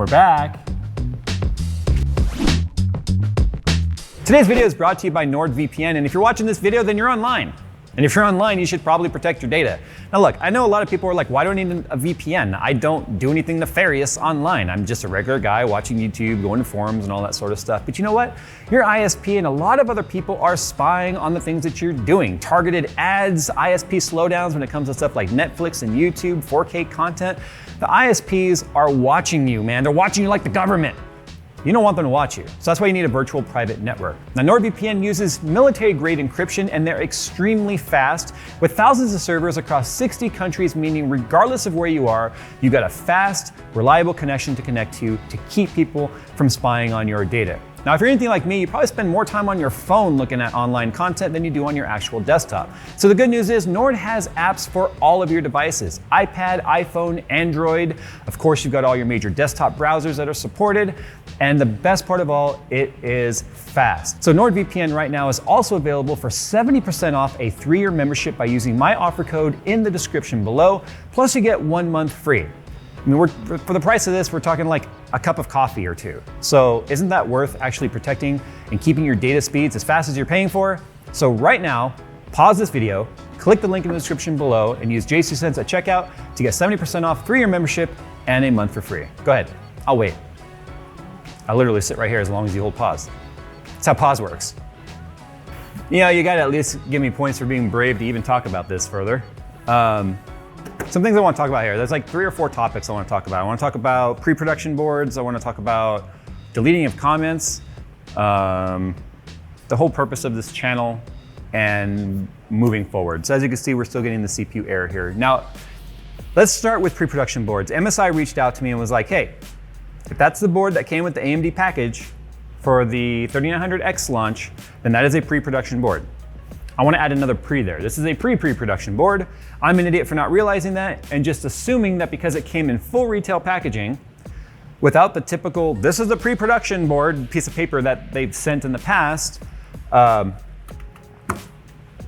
We're back. Today's video is brought to you by NordVPN, and if you're watching this video, then you're online. And if you're online, you should probably protect your data. Now look, I know a lot of people are like, why do I need a VPN? I don't do anything nefarious online. I'm just a regular guy watching YouTube, going to forums and all that sort of stuff. But you know what? Your ISP and a lot of other people are spying on the things that you're doing. Targeted ads, ISP slowdowns when it comes to stuff like Netflix and YouTube, 4K content. The ISPs are watching you, man. They're watching you like the government. You don't want them to watch you. So that's why you need a virtual private network. Now, NordVPN uses military-grade encryption, and they're extremely fast with thousands of servers across 60 countries, meaning regardless of where you are, you got a fast, reliable connection to connect to keep people from spying on your data. Now, if you're anything like me, you probably spend more time on your phone looking at online content than you do on your actual desktop. So the good news is Nord has apps for all of your devices: iPad, iPhone, Android. Of course, you've got all your major desktop browsers that are supported. And the best part of all, it is fast. So NordVPN right now is also available for 70% off a 3-year membership by using my offer code in the description below. Plus you get 1 month free. I mean, for the price of this, we're talking like a cup of coffee or two. So isn't that worth actually protecting and keeping your data speeds as fast as you're paying for? So right now, pause this video, click the link in the description below, and use JayzTwoCents at checkout to get 70% off 3-year membership and a month for free. Go ahead, I'll wait. I literally sit right here as long as you hold pause. That's how pause works. You know, you gotta at least give me points for being brave to even talk about this further. Some things I want to talk about here. There's like 3 or 4 topics I want to talk about. I want to talk about pre-production boards. I want to talk about deleting of comments, the whole purpose of this channel, and moving forward. So as you can see, we're still getting the CPU error here. Now, let's start with pre-production boards. MSI reached out to me and was like, hey, if that's the board that came with the AMD package for the 3900X launch, then that is a pre-production board. I want to add another pre there. This is a pre-production board. I'm an idiot for not realizing that and just assuming that because it came in full retail packaging without the typical, this is the pre-production board piece of paper that they've sent in the past, I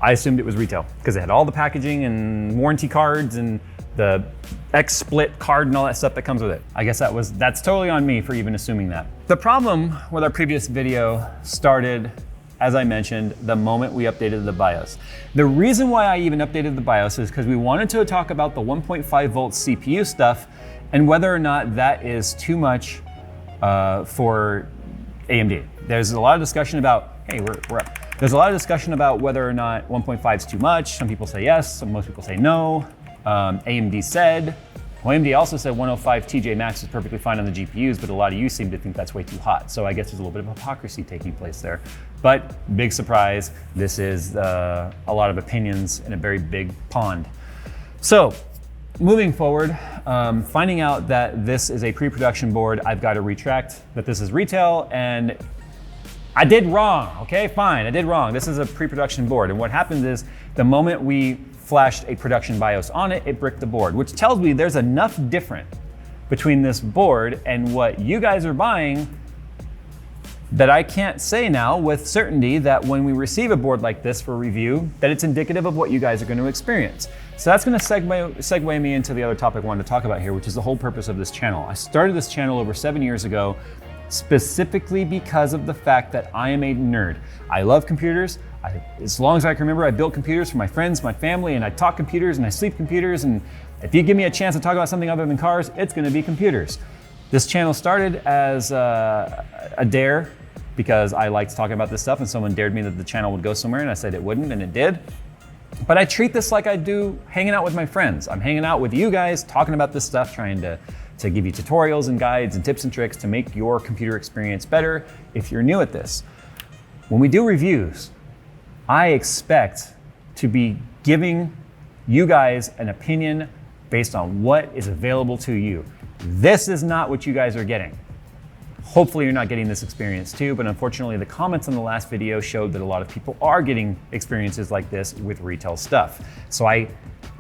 assumed it was retail because it had all the packaging and warranty cards and the X-split card and all that stuff that comes with it. I guess that's totally on me for even assuming that. The problem with our previous video started, as I mentioned, the moment we updated the BIOS. The reason why I even updated the BIOS is because we wanted to talk about the 1.5 volt CPU stuff and whether or not that is too much for AMD. There's a lot of discussion about, hey, we're up. There's a lot of discussion about whether or not 1.5 is too much. Some people say yes, most people say no. AMD said, well, AMD also said 105 TJ Max is perfectly fine on the GPUs, but a lot of you seem to think that's way too hot. So I guess there's a little bit of hypocrisy taking place there. But big surprise, this is a lot of opinions in a very big pond. So moving forward, finding out that this is a pre-production board, I've got to retract that this is retail, and I did wrong, okay, fine, I did wrong. This is a pre-production board, and what happens is the moment we flashed a production BIOS on it, it bricked the board, which tells me there's enough different between this board and what you guys are buying that I can't say now with certainty that when we receive a board like this for review, that it's indicative of what you guys are going to experience. So that's going to segue me into the other topic I wanted to talk about here, which is the whole purpose of this channel. I started this channel over 7 years ago specifically because of the fact that I am a nerd. I love computers. As long as I can remember, I built computers for my friends, my family, and I talk computers and I sleep computers. And if you give me a chance to talk about something other than cars, it's going to be computers. This channel started as a dare because I liked talking about this stuff, and someone dared me that the channel would go somewhere, and I said it wouldn't, and it did. But I treat this like I do hanging out with my friends. I'm hanging out with you guys, talking about this stuff, trying to give you tutorials and guides and tips and tricks to make your computer experience better if you're new at this. When we do reviews, I expect to be giving you guys an opinion based on what is available to you. This is not what you guys are getting. Hopefully you're not getting this experience too, but unfortunately the comments on the last video showed that a lot of people are getting experiences like this with retail stuff. So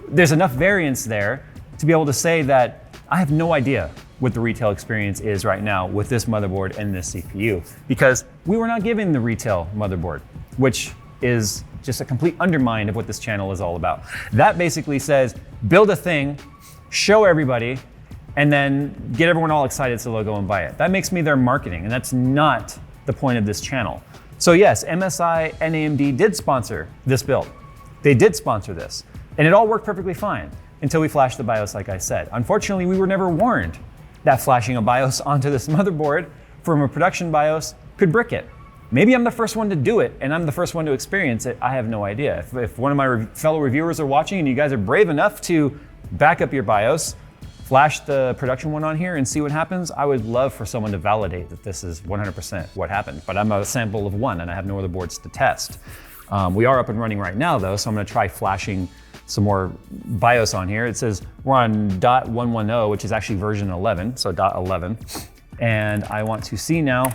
there's enough variance there to be able to say that I have no idea what the retail experience is right now with this motherboard and this CPU, because we were not given the retail motherboard, which is just a complete undermine of what this channel is all about. That basically says, build a thing, show everybody, and then get everyone all excited so they'll go and buy it. That makes me their marketing, and that's not the point of this channel. So yes, MSI and AMD did sponsor this build. They did sponsor this, and it all worked perfectly fine until we flashed the BIOS, like I said. Unfortunately, we were never warned that flashing a BIOS onto this motherboard from a production BIOS could brick it. Maybe I'm the first one to do it and I'm the first one to experience it. I have no idea. If one of my fellow reviewers are watching and you guys are brave enough to back up your BIOS, flash the production one on here and see what happens, I would love for someone to validate that this is 100% what happened. But I'm a sample of one and I have no other boards to test. We are up and running right now though, so I'm gonna try flashing some more BIOS on here. It says we're on .110, which is actually version 11, so .11. And I want to see now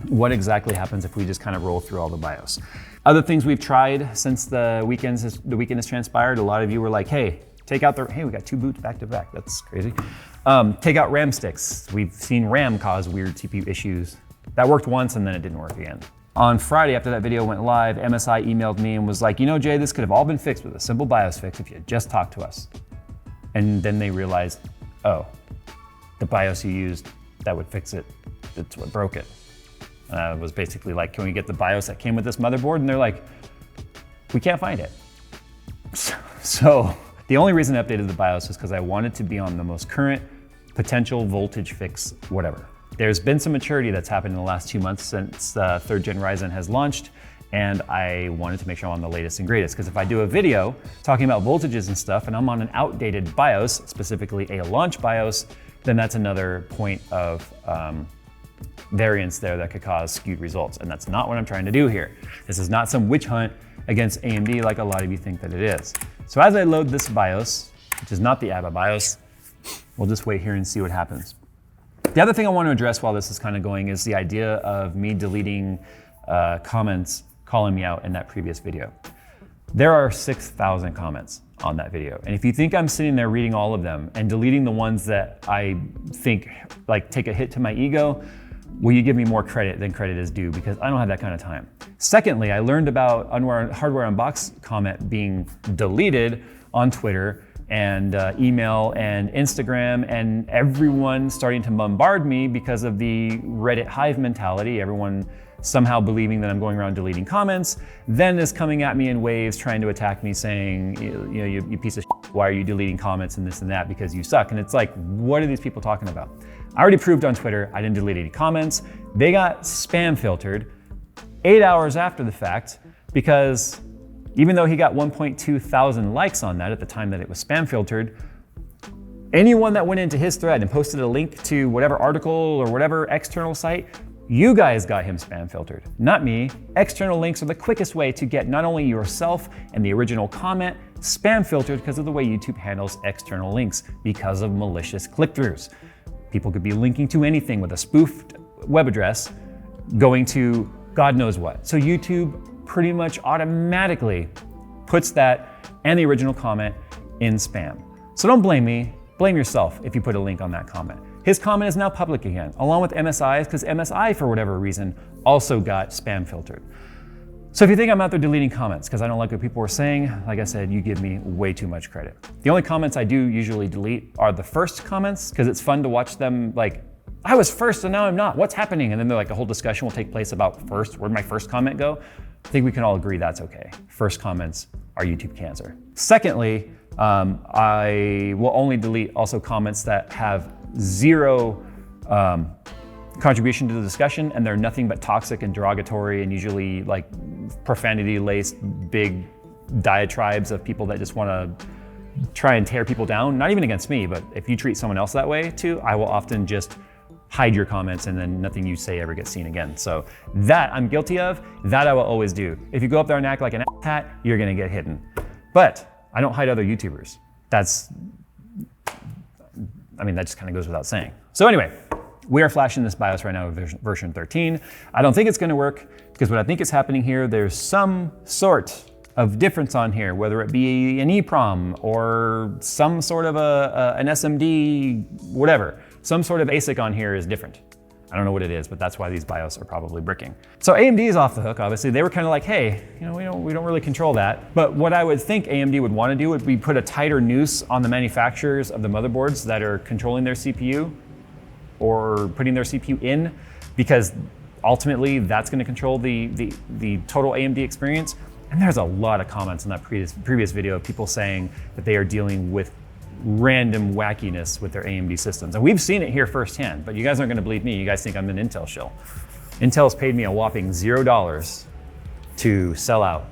what exactly happens if we just kind of roll through all the BIOS. Other things we've tried since the weekend has transpired, a lot of you were like, hey, take out hey, we got 2 boots back to back, that's crazy. Take out RAM sticks. We've seen RAM cause weird CPU issues. That worked once and then it didn't work again. On Friday, after that video went live, MSI emailed me and was like, you know, Jay, this could have all been fixed with a simple BIOS fix if you had just talked to us. And then they realized, oh, the BIOS you used, that would fix it. That's what broke it. It was basically like, can we get the BIOS that came with this motherboard? And they're like, we can't find it. So the only reason I updated the BIOS is because I wanted to be on the most current potential voltage fix, whatever. There's been some maturity that's happened in the last 2 months since 3rd gen Ryzen has launched, and I wanted to make sure I'm on the latest and greatest, because if I do a video talking about voltages and stuff and I'm on an outdated BIOS, specifically a launch BIOS, then that's another point of variance there that could cause skewed results, and that's not what I'm trying to do here. This is not some witch hunt against AMD like a lot of you think that it is. So as I load this BIOS, which is not the ABBA BIOS, we'll just wait here and see what happens. The other thing I want to address while this is kind of going is the idea of me deleting comments calling me out in that previous video. There are 6,000 comments on that video. And if you think I'm sitting there reading all of them and deleting the ones that I think like take a hit to my ego, will you give me more credit than credit is due? Because I don't have that kind of time. Secondly, I learned about hardware unbox comment being deleted on Twitter and email and Instagram, and everyone starting to bombard me because of the Reddit hive mentality. Everyone somehow believing that I'm going around deleting comments, then is coming at me in waves trying to attack me saying, you know, you piece of shit, why are you deleting comments and this and that because you suck? And it's like, what are these people talking about? I already proved on Twitter I didn't delete any comments. They got spam filtered 8 hours after the fact, because even though he got 1.2 thousand likes on that at the time that it was spam filtered, anyone that went into his thread and posted a link to whatever article or whatever external site, you guys got him spam filtered, not me. External links are the quickest way to get not only yourself and the original comment spam filtered because of the way YouTube handles external links, because of malicious click-throughs. People could be linking to anything with a spoofed web address going to God knows what. So YouTube pretty much automatically puts that and the original comment in spam. So don't blame me, blame yourself if you put a link on that comment. His comment is now public again, along with MSI's, because MSI, for whatever reason, also got spam filtered. So if you think I'm out there deleting comments because I don't like what people are saying, like I said, you give me way too much credit. The only comments I do usually delete are the first comments, because it's fun to watch them like, I was first and now I'm not, what's happening? And then they're like, a whole discussion will take place about first, where'd my first comment go? I think we can all agree that's okay. First comments are YouTube cancer. Secondly, I will only delete also comments that have zero contribution to the discussion, and they're nothing but toxic and derogatory and usually like profanity-laced big diatribes of people that just want to try and tear people down. Not even against me, but if you treat someone else that way too, I will often just hide your comments and then nothing you say ever gets seen again. So that I'm guilty of, that I will always do. If you go up there and act like an asshat, you're gonna get hidden. But I don't hide other YouTubers. That just kind of goes without saying. So anyway, we are flashing this BIOS right now with version 13. I don't think it's gonna work, because what I think is happening here, there's some sort of difference on here, whether it be an EEPROM or some sort of an SMD, whatever. Some sort of ASIC on here is different. I don't know what it is, but that's why these BIOS are probably bricking. So AMD is off the hook, obviously. They were kind of like, hey, we don't really control that. But what I would think AMD would want to do would be put a tighter noose on the manufacturers of the motherboards that are controlling their CPU or putting their CPU in, because ultimately that's going to control the total AMD experience. And there's a lot of comments in that previous video of people saying that they are dealing with random wackiness with their AMD systems. And we've seen it here firsthand, but you guys aren't gonna believe me. You guys think I'm an Intel shill. Intel's paid me a whopping $0 to sell out.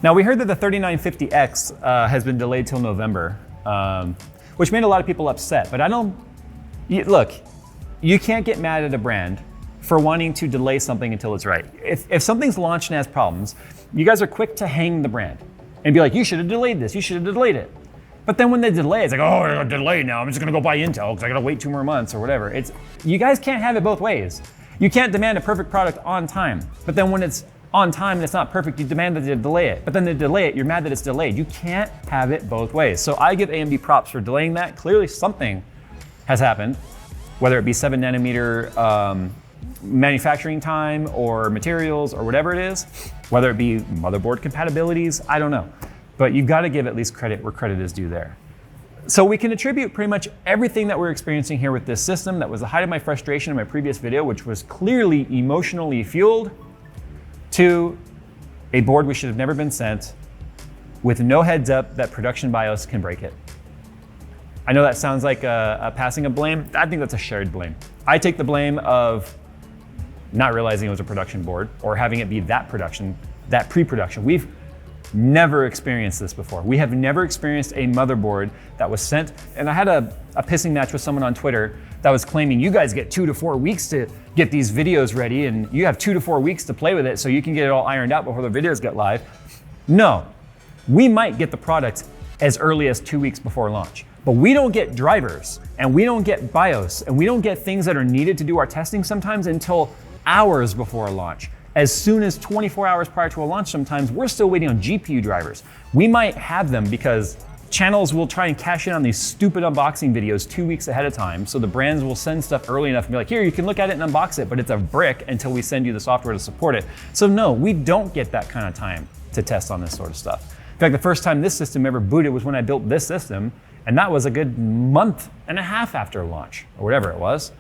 Now we heard that the 3950X has been delayed till November, which made a lot of people upset, but look, you can't get mad at a brand for wanting to delay something until it's right. If something's launched and has problems, you guys are quick to hang the brand and be like, you should have delayed this, you should have delayed it. But then when they delay, it's like, oh, I got delayed now, I'm just gonna go buy Intel because I gotta wait 2 more months or whatever. You guys can't have it both ways. You can't demand a perfect product on time, but then when it's on time and it's not perfect, you demand that they delay it. But then they delay it, you're mad that it's delayed. You can't have it both ways. So I give AMD props for delaying that. Clearly something has happened, whether it be 7 nanometer manufacturing time or materials or whatever it is, whether it be motherboard compatibilities, I don't know. But you've got to give at least credit where credit is due there. So we can attribute pretty much everything that we're experiencing here with this system that was the height of my frustration in my previous video, which was clearly emotionally fueled, to a board we should have never been sent with no heads up that production BIOS can break it. I know that sounds like a passing of blame. I think that's a shared blame. I take the blame of not realizing it was a production board or having it be that pre-production. We've never experienced this before. We have never experienced a motherboard that was sent, and I had a pissing match with someone on Twitter that was claiming you guys get 2 to 4 weeks to get these videos ready and you have 2 to 4 weeks to play with it so you can get it all ironed out before the videos get live. No, we might get the product as early as 2 weeks before launch, but we don't get drivers and we don't get BIOS and we don't get things that are needed to do our testing sometimes until hours before a launch. As soon as 24 hours prior to a launch sometimes, we're still waiting on GPU drivers. We might have them because channels will try and cash in on these stupid unboxing videos 2 weeks ahead of time. So the brands will send stuff early enough and be like, here, you can look at it and unbox it, but it's a brick until we send you the software to support it. So no, we don't get that kind of time to test on this sort of stuff. In fact, the first time this system ever booted was when I built this system, and that was a good month and a half after launch, or whatever it was.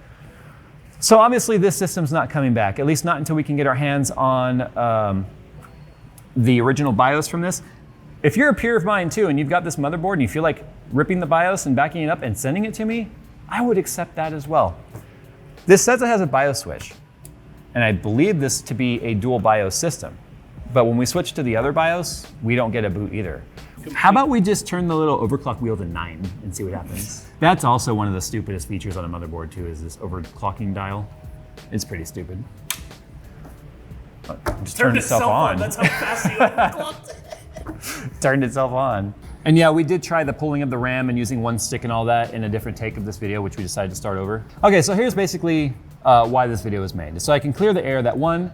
So obviously this system's not coming back, at least not until we can get our hands on the original BIOS from this. If you're a peer of mine too, and you've got this motherboard and you feel like ripping the BIOS and backing it up and sending it to me, I would accept that as well. This says it has a BIOS switch, and I believe this to be a dual BIOS system. But when we switch to the other BIOS, we don't get a boot either. How about we just turn the little overclock wheel to 9 and see what happens? That's also one of the stupidest features on a motherboard too, is this overclocking dial. It's pretty stupid. Just turned itself on. That's how fast you overclocked. Turned itself on. And yeah, we did try the pulling of the RAM and using one stick and all that in a different take of this video, which we decided to start over. Okay, so here's basically why this video was made. So I can clear the air that one,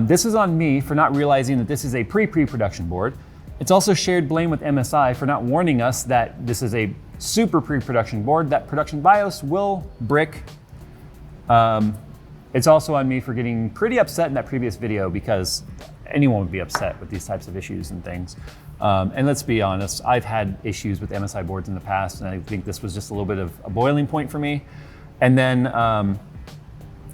this is on me for not realizing that this is a pre-production board. It's also shared blame with MSI for not warning us that this is a super pre-production board, that production BIOS will brick. It's also on me for getting pretty upset in that previous video because anyone would be upset with these types of issues and things. And let's be honest, I've had issues with MSI boards in the past, and I think this was just a little bit of a boiling point for me. And then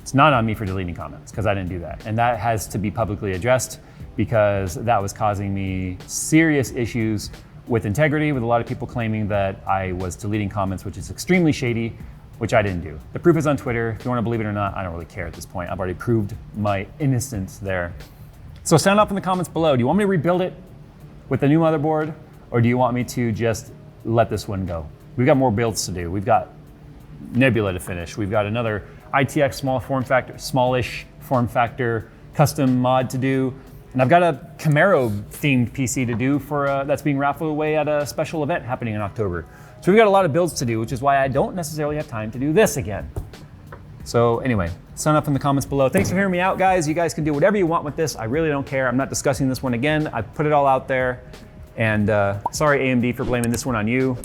it's not on me for deleting comments because I didn't do that. And that has to be publicly addressed because that was causing me serious issues with integrity, with a lot of people claiming that I was deleting comments, which is extremely shady, which I didn't do. The proof is on Twitter. If you want to believe it or not, I don't really care at this point. I've already proved my innocence there. So sound off in the comments below. Do you want me to rebuild it with the new motherboard, or do you want me to just let this one go? We've got more builds to do. We've got Nebula to finish. We've got another ITX smallish form factor custom mod to do. And I've got a Camaro themed PC to do for that's being raffled away at a special event happening in October. So we've got a lot of builds to do, which is why I don't necessarily have time to do this again. So anyway, sound up in the comments below. Thanks for hearing me out, guys. You guys can do whatever you want with this. I really don't care. I'm not discussing this one again. I put it all out there. And sorry, AMD, for blaming this one on you.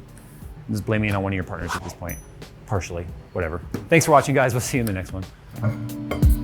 I'm just blaming it on one of your partners at this point. Partially, whatever. Thanks for watching, guys. We'll see you in the next one.